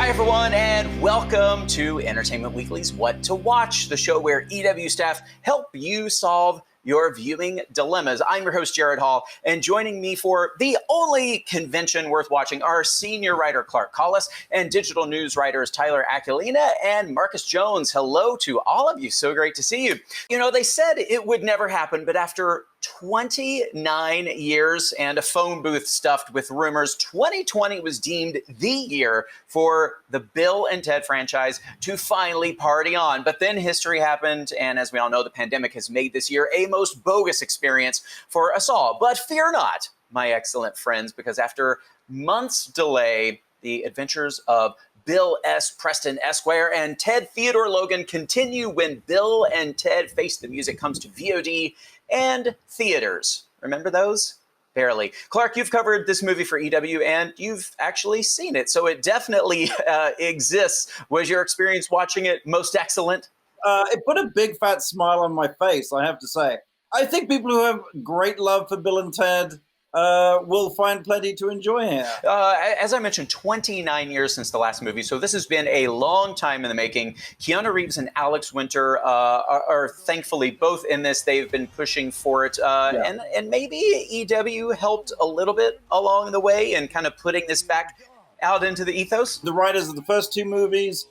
Hi, everyone, and welcome to Entertainment Weekly's What to Watch, the show where EW staff help you solve your viewing dilemmas. I'm your host, Gerrad Hall, and joining me for the only convention worth watching are senior writer Clark Collis and digital news writers Tyler Aquilina and Marcus Jones. Hello to all of you. So great to see you. You know, they said it would never happen, but after 29 years and a phone booth stuffed with rumors, 2020 was deemed the year for the Bill and Ted franchise to finally party on. But then history happened, and as we all know, the pandemic has made this year a most bogus experience for us all. But fear not, my excellent friends, because after months' delay, the adventures of Bill S. Preston Esquire and Ted Theodore Logan continue when Bill and Ted Face the Music comes to VOD and theaters. Remember those? Barely. Clark, you've covered this movie for EW and you've actually seen it, so it definitely exists. Was your experience watching it most excellent? It put a big fat smile on my face, I have to say. I think people who have great love for Bill and Ted will find plenty to enjoy here. As I mentioned, 29 years since the last movie, so this has been a long time in the making. Keanu Reeves and Alex Winter are thankfully both in this. They've been pushing for it, and maybe EW helped a little bit along the way in kind of putting this back out into the ethos. The writers of the first two movies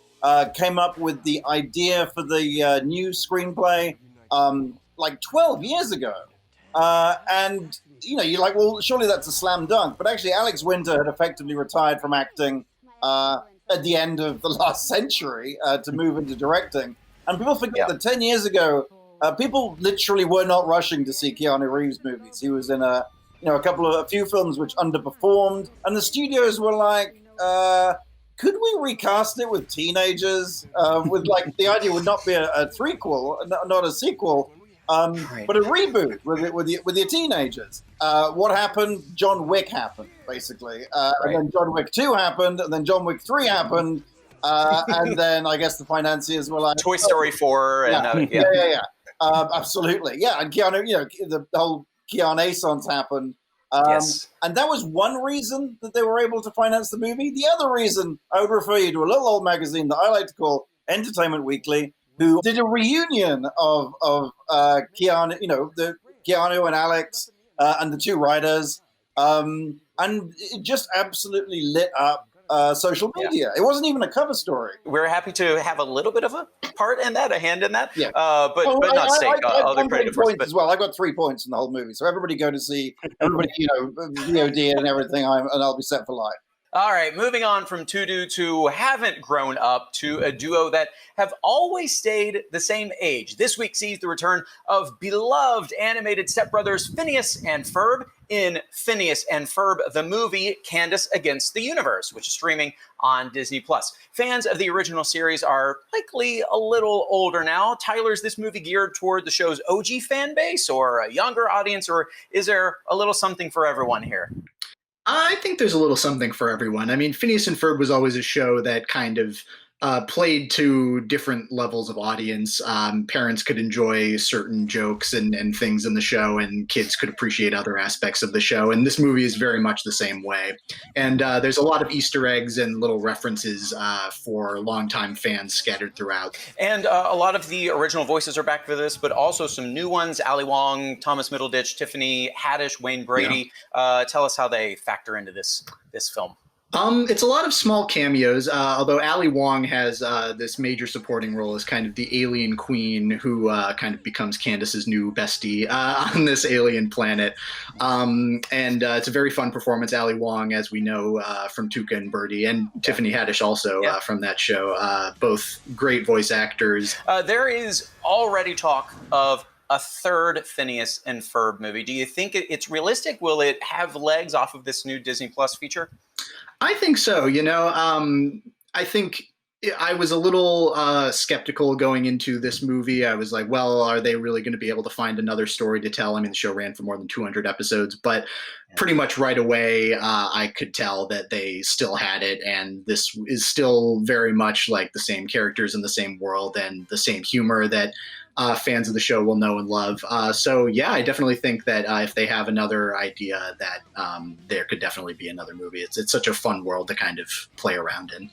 came up with the idea for the new screenplay like 12 years ago. And, you know, you're like, well, surely that's a slam dunk. But actually, Alex Winter had effectively retired from acting at the end of the last century to move into directing. And people forget that 10 years ago, people literally were not rushing to see Keanu Reeves movies. He was in a few films which underperformed. And the studios were like, could we recast it with teenagers? With like, the idea would not be a threequel, not a sequel. But a reboot with your teenagers. What happened? John Wick happened, basically. And then John Wick 2 happened, and then John Wick 3 happened, and then I guess the financiers were like... Toy Story 4. Absolutely. Yeah, and Keanu, you know, the whole Keanu-essence happened. And that was one reason that they were able to finance the movie. The other reason, I would refer you to a little old magazine that I like to call Entertainment Weekly, who did a reunion of Keanu, you know, the Keanu and Alex and the two writers, and it just absolutely lit up social media. It wasn't even a cover story. We're happy to have a little bit of a part in that, a hand in that, but not stake all the credit for it. As well, I got 3 points in the whole movie, so everybody go to see everybody, you know, VOD and everything, and I'll be set for life. All right, moving on from two dudes who haven't grown up to a duo that have always stayed the same age. This week sees the return of beloved animated stepbrothers Phineas and Ferb in Phineas and Ferb, the movie Candace Against the Universe, which is streaming on Disney+. Fans of the original series are likely a little older now. Tyler, is this movie geared toward the show's OG fan base or a younger audience, or is there a little something for everyone here? I think there's a little something for everyone. I mean, Phineas and Ferb was always a show that kind of played to different levels of audience. Parents could enjoy certain jokes and things in the show, and kids could appreciate other aspects of the show. And this movie is very much the same way. And there's a lot of Easter eggs and little references for longtime fans scattered throughout. And a lot of the original voices are back for this, but also some new ones. Ali Wong, Thomas Middleditch, Tiffany Haddish, Wayne Brady. Yeah. Tell us how they factor into this film. It's a lot of small cameos, although Ali Wong has this major supporting role as kind of the alien queen who kind of becomes Candace's new bestie on this alien planet. And it's a very fun performance. Ali Wong, as we know from Tuca and Birdie, and Tiffany Haddish also from that show, both great voice actors. There is already talk of a third Phineas and Ferb movie. Do you think it's realistic? Will it have legs off of this new Disney Plus feature? I think so. You know, I think I was a little skeptical going into this movie. I was like, well, are they really going to be able to find another story to tell? I mean, the show ran for more than 200 episodes, but pretty much right away, I could tell that they still had it. And this is still very much like the same characters in the same world and the same humor that fans of the show will know and love. So yeah, I definitely think that if they have another idea, that there could definitely be another movie. It's such a fun world to kind of play around in.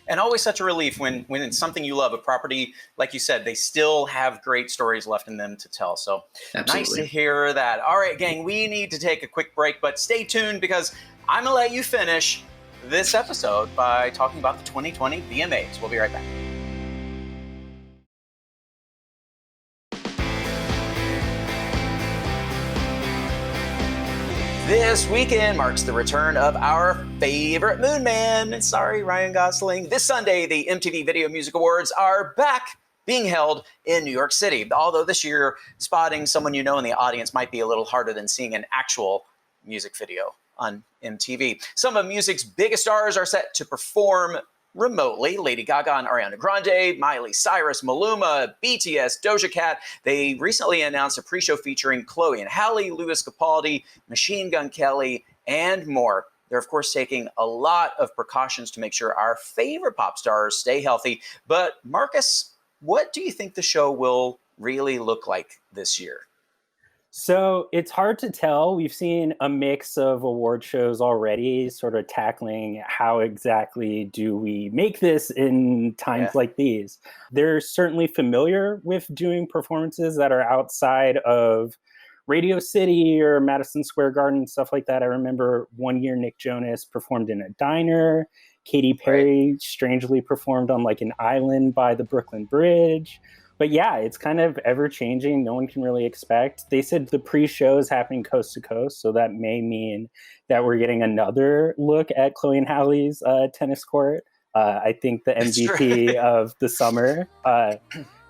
And always such a relief when it's something you love, a property, like you said, they still have great stories left in them to tell. So Absolutely. Nice to hear that. All right, gang, we need to take a quick break, but stay tuned because I'm going to let you finish this episode by talking about the 2020 VMAs. We'll be right back. This weekend marks the return of our favorite Moon Man. Sorry, Ryan Gosling. This Sunday, the MTV Video Music Awards are back, being held in New York City. Although this year, spotting someone you know in the audience might be a little harder than seeing an actual music video on MTV. Some of music's biggest stars are set to perform remotely. Lady Gaga and Ariana Grande, Miley Cyrus, Maluma, BTS, Doja Cat. They recently announced a pre-show featuring Chloe and Halle, Louis Capaldi, Machine Gun Kelly, and more. They're, of course, taking a lot of precautions to make sure our favorite pop stars stay healthy. But Marcus, what do you think the show will really look like this year? So it's hard to tell. We've seen a mix of award shows already sort of tackling how exactly do we make this in times like these. They're certainly familiar with doing performances that are outside of Radio City or Madison Square Garden, stuff like that. I remember one year Nick Jonas performed in a diner. Katy Perry strangely performed on like an island by the Brooklyn Bridge. But yeah, it's kind of ever-changing. No one can really expect. They said the pre-show is happening coast to coast, so that may mean that we're getting another look at Chloe and Halle's tennis court. I think the MVP of the summer,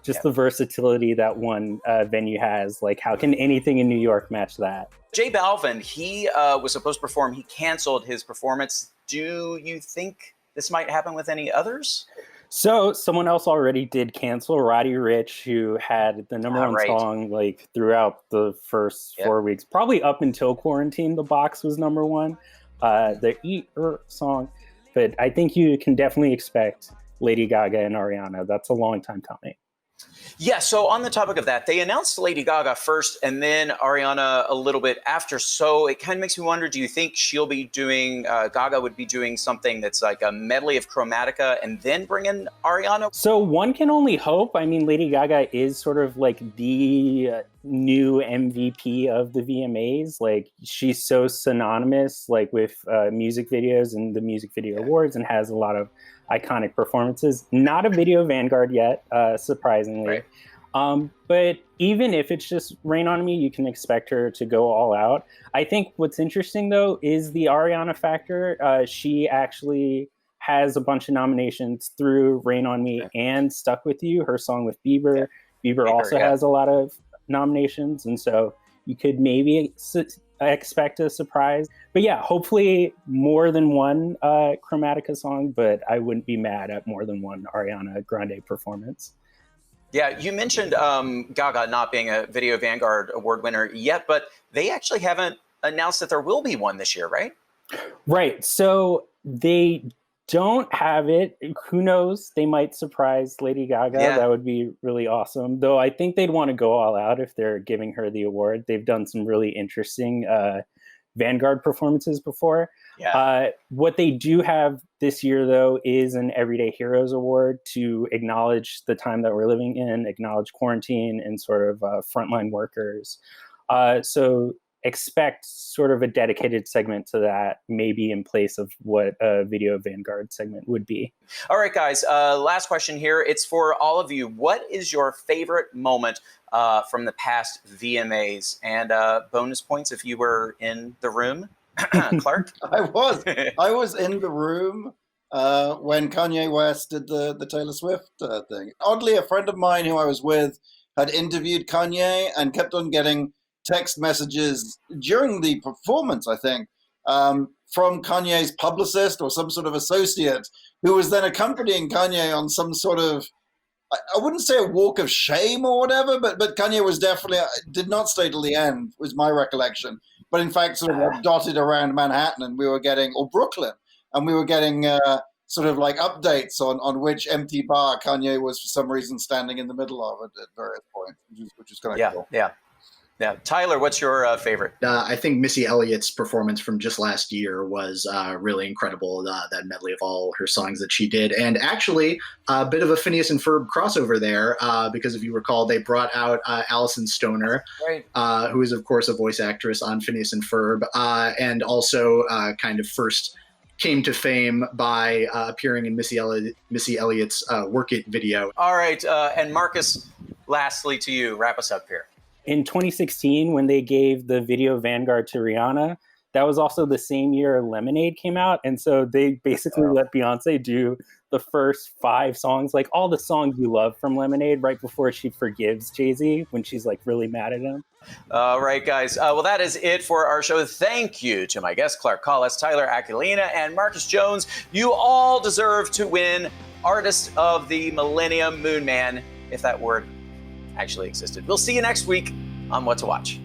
just the versatility that one venue has. Like, how can anything in New York match that? J Balvin, he was supposed to perform. He canceled his performance. Do you think this might happen with any others? So someone else already did cancel, Roddy Ricch, who had the number one song like throughout the first 4 weeks, probably up until quarantine. The Box was number one, the Eat Her song. But I think you can definitely expect Lady Gaga and Ariana. That's a long time coming. Yeah, so on the topic of that, they announced Lady Gaga first and then Ariana a little bit after. So it kind of makes me wonder, do you think she'll be doing, Gaga would be doing something that's like a medley of Chromatica and then bring in Ariana? So one can only hope. I mean, Lady Gaga is sort of like the new MVP of the VMAs. Like, she's so synonymous like with music videos and the Music Video Awards, and has a lot of iconic performances. Not a video vanguard yet, surprisingly. But even if it's just Rain on Me, you can expect her to go all out. I think what's interesting, though, is the Ariana factor. She actually has a bunch of nominations through Rain on Me and Stuck With You, her song with Bieber. Bieber also has a lot of nominations, and so you could maybe expect a surprise. But yeah, hopefully more than one Chromatica song, but I wouldn't be mad at more than one Ariana Grande performance. Yeah, you mentioned Gaga not being a Video Vanguard Award winner yet, but they actually haven't announced that there will be one this year, right? Right. So they don't have it. Who knows? They might surprise Lady Gaga. Yeah. That would be really awesome. Though I think they'd want to go all out if they're giving her the award. They've done some really interesting Vanguard performances before. Yeah. What they do have this year, though, is an Everyday Heroes Award to acknowledge the time that we're living in, acknowledge quarantine and sort of frontline workers. So expect sort of a dedicated segment to that, maybe in place of what a Video Vanguard segment would be. All right, guys, last question here. It's for all of you. What is your favorite moment from the past VMAs? And bonus points if you were in the room. Clark? I was in the room when Kanye West did the Taylor Swift thing. Oddly, a friend of mine who I was with had interviewed Kanye and kept on getting text messages during the performance, I think, from Kanye's publicist or some sort of associate who was then accompanying Kanye on some sort of, I wouldn't say a walk of shame or whatever, but Kanye was definitely, did not stay till the end, was my recollection. But in fact, sort of like dotted around Manhattan, and we were getting, or Brooklyn, and we were getting sort of like updates on which empty bar Kanye was for some reason standing in the middle of it at various points, which is kind of cool. Yeah. Yeah, Tyler, what's your favorite? I think Missy Elliott's performance from just last year was really incredible. That medley of all her songs that she did, and actually a bit of a Phineas and Ferb crossover there, because if you recall, they brought out Alison Stoner, Right. Who is of course a voice actress on Phineas and Ferb, and also kind of first came to fame by appearing in Missy Elliott's "Work It" video. All right, and Marcus, lastly to you, wrap us up here. In 2016, when they gave the video Vanguard to Rihanna, that was also the same year Lemonade came out. And so they basically let Beyonce do the first 5 songs, like all the songs you love from Lemonade, right before she forgives Jay-Z when she's like really mad at him. All right, guys. Well, that is it for our show. Thank you to my guests, Clark Collis, Tyler Aquilina, and Marcus Jones. You all deserve to win Artist of the Millennium Moon Man, if that word actually existed. We'll see you next week on What to Watch.